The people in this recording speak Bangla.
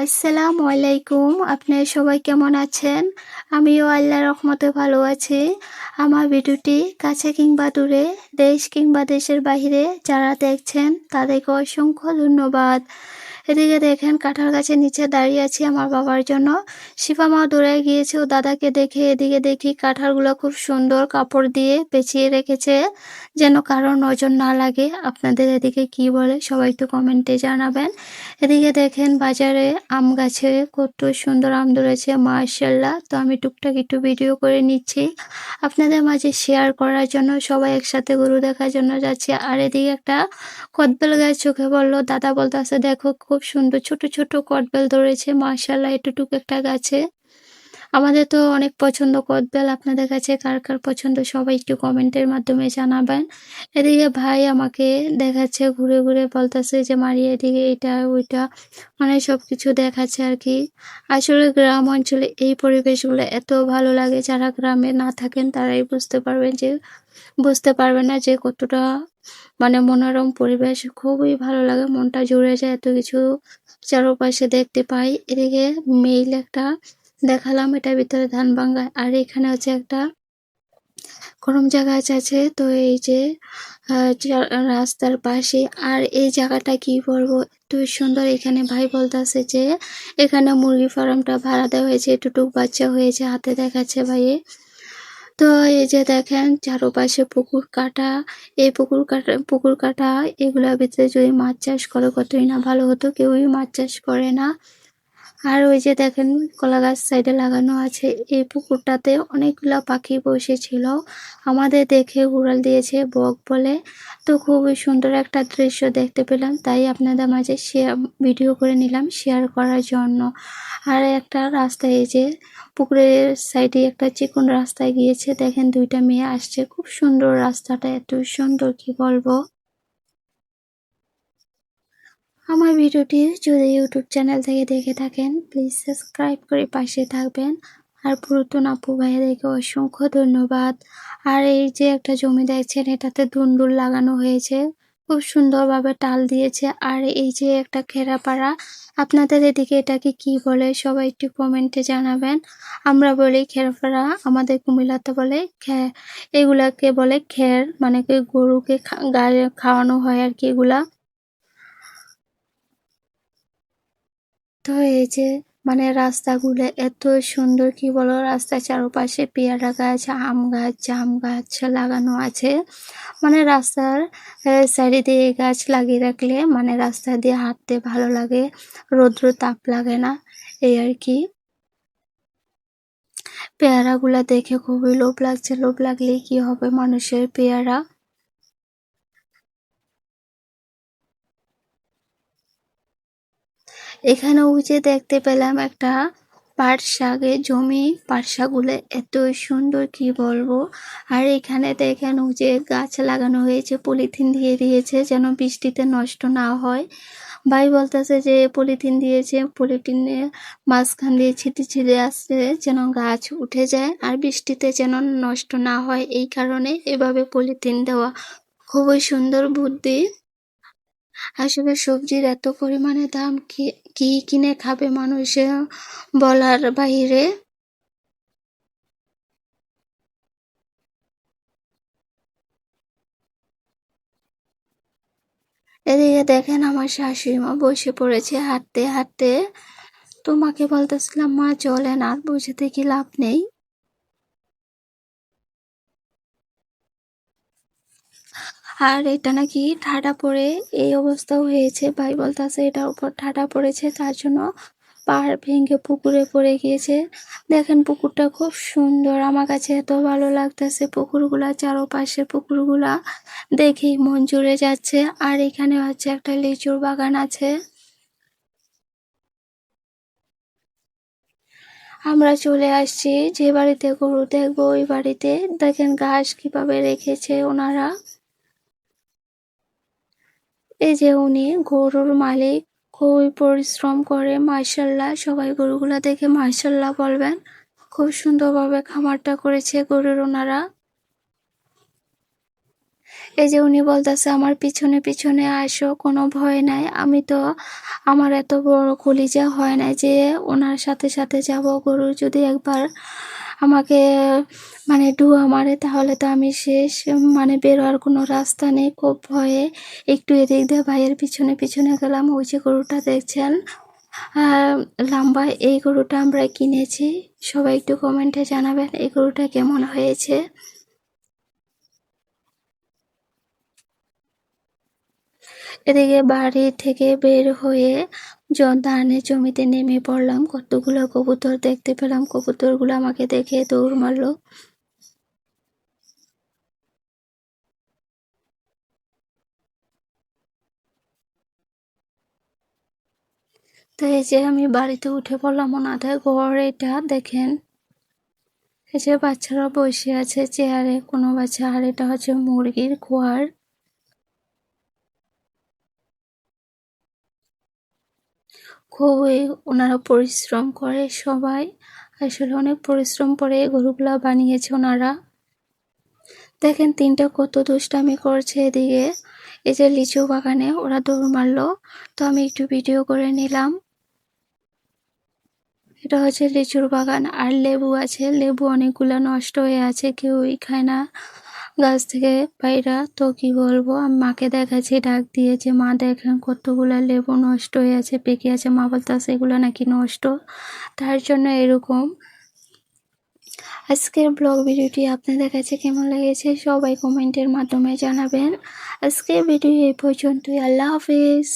আসসালামু আলাইকুম। আপনারা সবাই কেমন আছেন? আমিও আল্লাহর রহমতে ভালো আছি। আমার ভিডিওটি কাছে কিংবা দূরে, দেশ কিংবা দেশের বাহিরে যারা দেখছেন তাদেরকে অসংখ্য ধন্যবাদ। এদিকে দেখেন কাঁঠাল গাছের নিচে দাঁড়িয়ে আছি আমার বাবার জন্য। শিফা মা দৌড়ে গিয়েছে ও দাদাকে দেখে, এদিকে দেখি কাঁঠালগুলো খুব সুন্দর কাপড় দিয়ে পেঁচিয়ে রেখেছে যেন কারো নজর না লাগে। আপনাদের এদিকে কি বলে সবাই একটু কমেন্টে জানাবেন। এদিকে দেখেন বাজারে আম গাছে কত সুন্দর আম ধরেছে মাশাআল্লাহ। তো আমি টুকটাক একটু ভিডিও করে নিচ্ছি আপনাদের মাঝে শেয়ার করার জন্য। সবাই একসাথে গরু দেখার জন্য যাচ্ছে। আর এদিকে একটা কদবেল গাছ চোখে পড়লো, দাদা বলতেছে দেখো খুব সুন্দর ছোট ছোট কদবেল ধরেছে মাশাআল্লাহ এতটুকু একটা গাছে। আমাদের তো অনেক পছন্দ কদবেল, আপনাদের কাছে কার কার পছন্দ সবাই একটু কমেন্টের মাধ্যমে জানাবেন। এদিকে ভাই আমাকে দেখাচ্ছে ঘুরে ঘুরে, বলতেছে যে মারিয়া এদিকে এটা ওইটা, মানে সবকিছু দেখাচ্ছে আর কি। আসলে গ্রাম অঞ্চলে এই পরিবেশগুলো এত ভালো লাগে, যারা গ্রামে না থাকেন তারাই বুঝতে পারবেন না যে কতটা মানে মনোরম পরিবেশ। খুবই ভালো লাগে, মনটা জুড়ে যায় এত কিছু চারপাশে দেখতে পাই। এদিকে মেইল একটা দেখালাম, এটার ভিতরে ধান ভাঙ্গা। আর এখানে হচ্ছে একটা করমচা গাছ আছে। তো এই যে রাস্তার পাশে, আর এই জায়গাটা কি বলবো এত সুন্দর। এখানে ভাই বলতেছে যে এখানে মুরগি ফার্মটা ভাড়া দেওয়া হয়েছে, এটুটুক বাচ্চা হয়েছে হাতে দেখাচ্ছে ভাইয়ে। তো এই যে দেখেন চারপাশে পুকুর কাটা, এই পুকুর কাটা এগুলোর ভিতরে যদি মাছ চাষ করে কতই না ভালো হতো, কেউই মাছ চাষ করে না। আর ওই যে দেখেন কলা গাছ সাইডে লাগানো আছে, এই পুকুরটাতে অনেকগুলা পাখি বসেছিল, আমাদের দেখে উড়াল দিয়েছে বক বলে। তো খুবই সুন্দর একটা দৃশ্য দেখতে পেলাম, তাই আপনাদের মাঝে ভিডিও করে নিলাম শেয়ার করার জন্য। আর একটা রাস্তায় এই যে পুকুরের সাইডে একটা চিকন রাস্তায় গিয়েছে, দেখেন দুইটা মেয়ে আসছে, খুব সুন্দর রাস্তাটা এত সুন্দর কি বলবো। আমার ভিডিওটি যদি ইউটিউব চ্যানেল থেকে দেখে থাকেন প্লিজ সাবস্ক্রাইব করে পাশে থাকবেন। আর পুরাতন আপু ভাইয়াদেরকে অসংখ্য ধন্যবাদ। আর এই যে একটা জমি দেখছেন এটাতে ধুন্দুল লাগানো হয়েছে, খুব সুন্দরভাবে টাল দিয়েছে। আর এই যে একটা খেরাপাড়া, আপনাদের এদিকে এটাকে কি বলে সবাই একটু কমেন্টে জানাবেন। আমরা বলি খেরাপাড়া, আমাদের কুমিল্লাতে বলে এগুলাকে বলে খের, মানে কি গরুকে গায়ে খাওয়ানো হয় আর কি এগুলা। তো এই যে মানে রাস্তাগুলো এত সুন্দর কি বলো, রাস্তার চারপাশে পেয়ারা গাছ, আম গাছ, জাম গাছ লাগানো আছে। মানে রাস্তার সাইডে দিয়ে গাছ লাগিয়ে রাখলে মানে রাস্তা দিয়ে হাঁটতে ভালো লাগে, রৌদ্র তাপ লাগে না, এই আর কি। পেয়ারাগুলা দেখে খুবই লোভ লাগছে, লোভ লাগলে কি হবে মানুষের পেয়ারা। এখানে ওই যে দেখতে পেলাম একটা পাট শাকের জমি, পাট শাকগুলো এত সুন্দর কি বলবো। আর এখানে দেখেন ওই যে গাছ লাগানো হয়েছে, পলিথিন দিয়ে দিয়েছে যেন বৃষ্টিতে নষ্ট না হয়। ভাই বলতেছে যে পলিথিন দিয়েছে, পলিথিনে মাঝখান দিয়ে ছিটে ছিটে আসছে যেন গাছ উঠে যায় আর বৃষ্টিতে যেন নষ্ট না হয়, এই কারণে এভাবে পলিথিন দেওয়া। খুবই সুন্দর বুদ্ধি। আসলে সবজির এত পরিমাণে দাম, কি কি কিনে খাবে মানুষে বলার বাহিরে। এদিকে দেখেন আমার শাশুড়ি মা বসে পড়েছে হাঁটতে হাঁটতে। তোমাকে বলতেছিলাম মা চলেন, আর বসে থেকে লাভ নেই। আর এটা নাকি ঠাডা পড়ে এই অবস্থা হয়েছে, ভাই বলতেছে এটার উপর ঠাডা পড়েছে তার জন্য পাহাড় ভেঙে পুকুরে পড়ে গিয়েছে। দেখেন পুকুরটা খুব সুন্দর, আমার কাছে এত ভালো লাগতেছে পুকুরগুলা, চারপাশে পুকুরগুলা দেখেই মন জুড়ে যাচ্ছে। আর এখানে হচ্ছে একটা লিচুর বাগান আছে। আমরা চলে আসছি যে বাড়িতে গরু দেখবো ওই বাড়িতে, দেখেন ঘাস কিভাবে রেখেছে ওনারা। এই যে উনি গরুর মালিক, খুবই পরিশ্রম করে মাশাআল্লাহ, সবাই গরুগুলা দেখে মাশাআল্লাহ বলবেন। খুব সুন্দরভাবে খামারটা করেছে গরুর ওনারা। এই যে উনি বলতেছে আমার পিছনে পিছনে আসো, কোনো ভয় নাই। আমি তো আমার এত বড় কলিজা হয় না যে ওনার সাথে সাথে যাব। গরু যদি একবার আমাকে মানে ডুয়া মারে তাহলে তো আমি শেষ, মানে বেরোয়ার কোনো রাস্তা নেই। খুব ভয়ে একটু এদিক দিয়ে ভাইয়ের পিছনে পিছনে গেলাম। ওই যে গরুটা দেখছেন লম্বা, এই গরুটা আমরা কিনেছি। সবাই একটু কমেন্টে জানাবেন এই গরুটা কেমন হয়েছে। এদিকে বাড়ি থেকে বের হয়ে ধানের জমিতে নেমে পড়লাম। কতগুলো কবুতর দেখতে পেলাম, কবুতরগুলো আমাকে দেখে দৌড় মারলো। তো এই যে আমি বাড়িতে উঠে পড়লাম, ওনাদের ঘর এটা দেখেন। এই যে বাচ্চারা বসে আছে চেয়ারে, কোনো বাচ্চা, আর এটা হচ্ছে মুরগির খোয়ার। খুবই ওনারা পরিশ্রম করে সবাই, আসলে অনেক পরিশ্রম করে গরুগুলা বানিয়েছে ওনারা। দেখেন তিনটা কত দুষ্টামি করছে এদিকে। এই যে লিচু বাগানে ওরা দৌড় মারলো, তো আমি একটু ভিডিও করে নিলাম। এটা হচ্ছে লিচুর বাগান, আর লেবু আছে, লেবু অনেকগুলো নষ্ট হয়ে আছে, কেউই খায় না গাছ থেকে পাইরা। তো কি বলবো, আমি মাকে দেখাচ্ছি ডাক দিয়ে যে মা দেখেন কতগুলা লেবু নষ্ট হয়ে আছে, পেকে আছে। মা বলতেছে এগুলো নাকি নষ্ট, তার জন্য এরকম। আজকের ব্লগ ভিডিওটি আপনাদের কাছে কেমন লেগেছে সবাই কমেন্টের মাধ্যমে জানাবেন। আজকের ভিডিও এই পর্যন্তই। আল্লাহ হাফিজ।